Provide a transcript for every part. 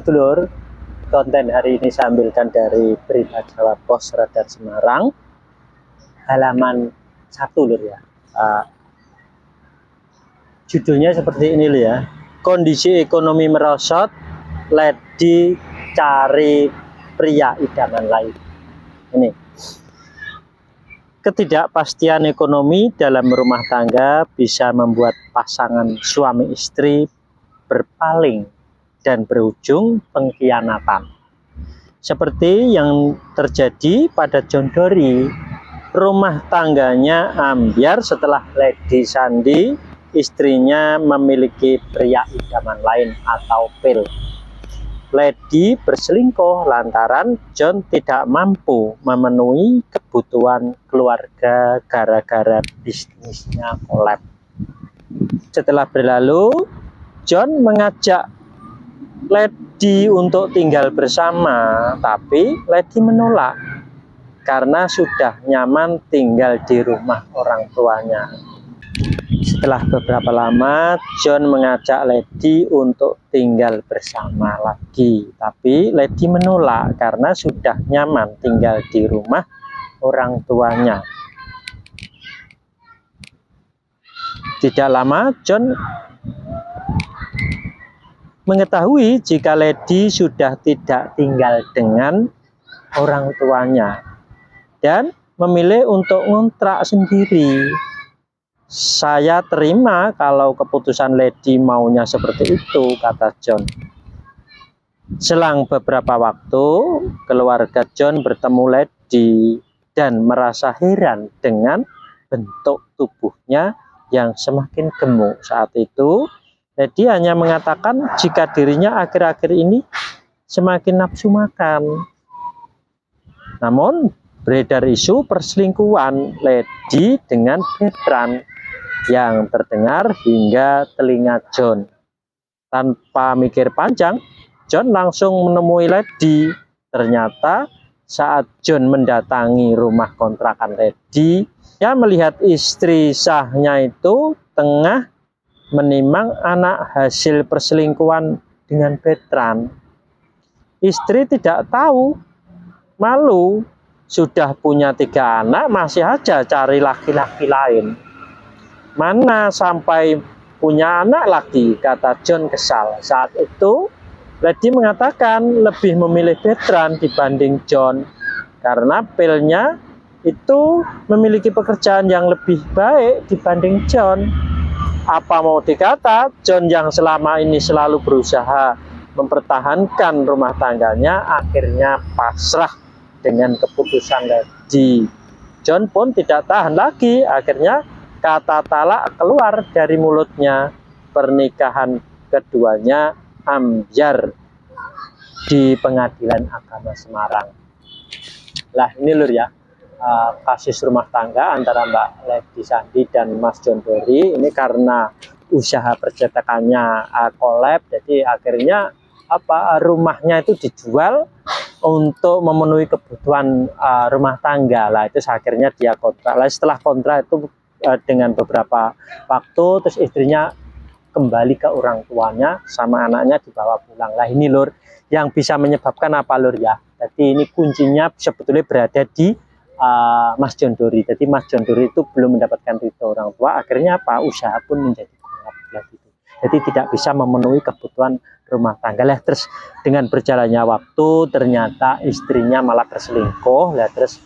Dulur, konten hari ini saya ambilkan dari Berita Jawa Pos Radar Semarang, halaman 1 lur ya. Judulnya seperti ini lur ya. Kondisi ekonomi merosot, Ledi cari pria idaman lain. Ini. Ketidakpastian ekonomi dalam rumah tangga bisa membuat pasangan suami istri berpaling dan berujung pengkhianatan. Seperti yang terjadi pada John Dory, rumah tangganya ambyar setelah Ledi Sandi, istrinya, memiliki pria idaman lain atau Phil. Ledi berselingkuh lantaran John tidak mampu memenuhi kebutuhan keluarga gara-gara bisnisnya kolab. Setelah berlalu, John mengajak Ledi untuk tinggal bersama, tapi Ledi menolak karena sudah nyaman tinggal di rumah orang tuanya. Setelah beberapa lama, John mengajak Ledi untuk tinggal bersama lagi, tapi Ledi menolak karena sudah nyaman tinggal di rumah orang tuanya. Tidak lama, John mengetahui jika Ledi sudah tidak tinggal dengan orang tuanya dan memilih untuk ngontrak sendiri. Saya terima kalau keputusan Ledi maunya seperti itu, kata John. Selang beberapa waktu, keluarga John bertemu Ledi dan merasa heran dengan bentuk tubuhnya yang semakin gemuk. Saat itu, Ledi hanya mengatakan jika dirinya akhir-akhir ini semakin nafsu makan. Namun, beredar isu perselingkuhan Ledi dengan Bertrand yang terdengar hingga telinga John. Tanpa mikir panjang, John langsung menemui Ledi. Ternyata saat John mendatangi rumah kontrakan Ledi, dia melihat istri sahnya itu tengah menimang anak hasil perselingkuhan dengan Bertrand. Istri tidak tahu, malu, sudah punya 3 anak masih aja cari laki-laki lain. Mana sampai punya anak lagi, kata John kesal. Saat itu Ledi mengatakan lebih memilih Bertrand dibanding John karena Philnya itu memiliki pekerjaan yang lebih baik dibanding John. Apa mau dikata, John yang selama ini selalu berusaha mempertahankan rumah tangganya akhirnya pasrah dengan keputusan Ledi. John pun tidak tahan lagi, akhirnya kata talak keluar dari mulutnya. Pernikahan keduanya ambyar di Pengadilan Agama Semarang. Lah ini lur ya, kasus rumah tangga antara Mbak Ledi Sandi dan Mas John Dory ini karena usaha percetakannya kolab, jadi akhirnya rumahnya itu dijual untuk memenuhi kebutuhan rumah tangga. Lah itu akhirnya dia kontrak. Lah setelah kontrak itu dengan beberapa waktu terus istrinya kembali ke orang tuanya sama anaknya dibawa pulang. Lah ini lur yang bisa menyebabkan apa lur ya. Jadi ini kuncinya sebetulnya berada di Mas John Dory. Jadi Mas John Dory itu belum mendapatkan ridho orang tua, akhirnya apa, usaha pun menjadi kolab gitu. Jadi tidak bisa memenuhi kebutuhan rumah tangga. Lah terus dengan berjalannya waktu ternyata istrinya malah berselingkuh. Lah terus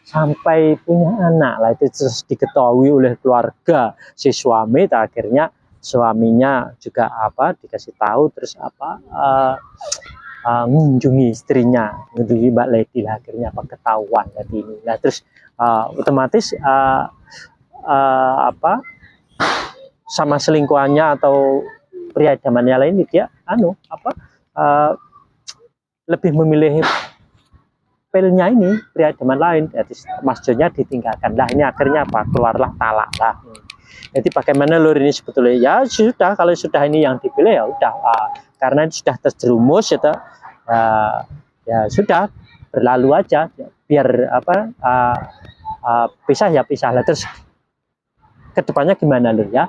sampai punya anak. Lah itu terus diketahui oleh keluarga si suami. Akhirnya suaminya juga dikasih tahu, terus mengunjungi istrinya, mengunjungi Mbak Ledi. Lah akhirnya ketahuan Ledi ini. Nah terus otomatis sama selingkuhannya atau pria idamannya lain dia lebih memilih Philnya ini, pria idaman lain. Jadi Mas Johnnya ditinggalkan. Lah ini akhirnya keluarlah talak lah. Jadi bagaimana lur ini sebetulnya ya sudah, kalau sudah ini yang dipilih ya udah, karena itu sudah terjerumus ya sudah berlalu aja, biar pisah ya pisah lah. Terus kedepannya gimana lur ya,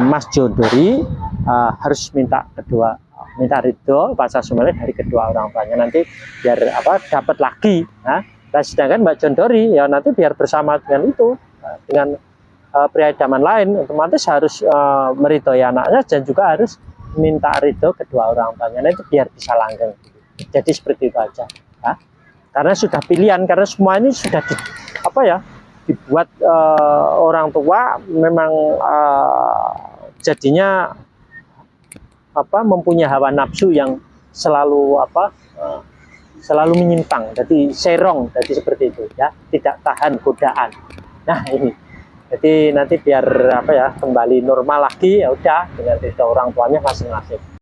Mas John Dory harus minta ridho pasal sumele dari kedua orang tuanya, nanti biar dapat lagi. Nah, sedangkan Mbak Jondori ya nanti biar bersama dengan itu, dengan pria idaman lain, otomatis harus meridhoi anaknya dan juga harus minta ridho kedua orang tuanya. Nah, itu biar bisa langgeng. Jadi seperti itu aja. Ya. Karena sudah pilihan, karena semua ini sudah dibuat orang tua memang jadinya mempunyai hawa nafsu yang selalu selalu menyimpang, jadi serong, jadi seperti itu ya, tidak tahan godaan. Nah ini, jadi nanti biar kembali normal lagi, ya udah dengan ridho orang tuanya masing-masing.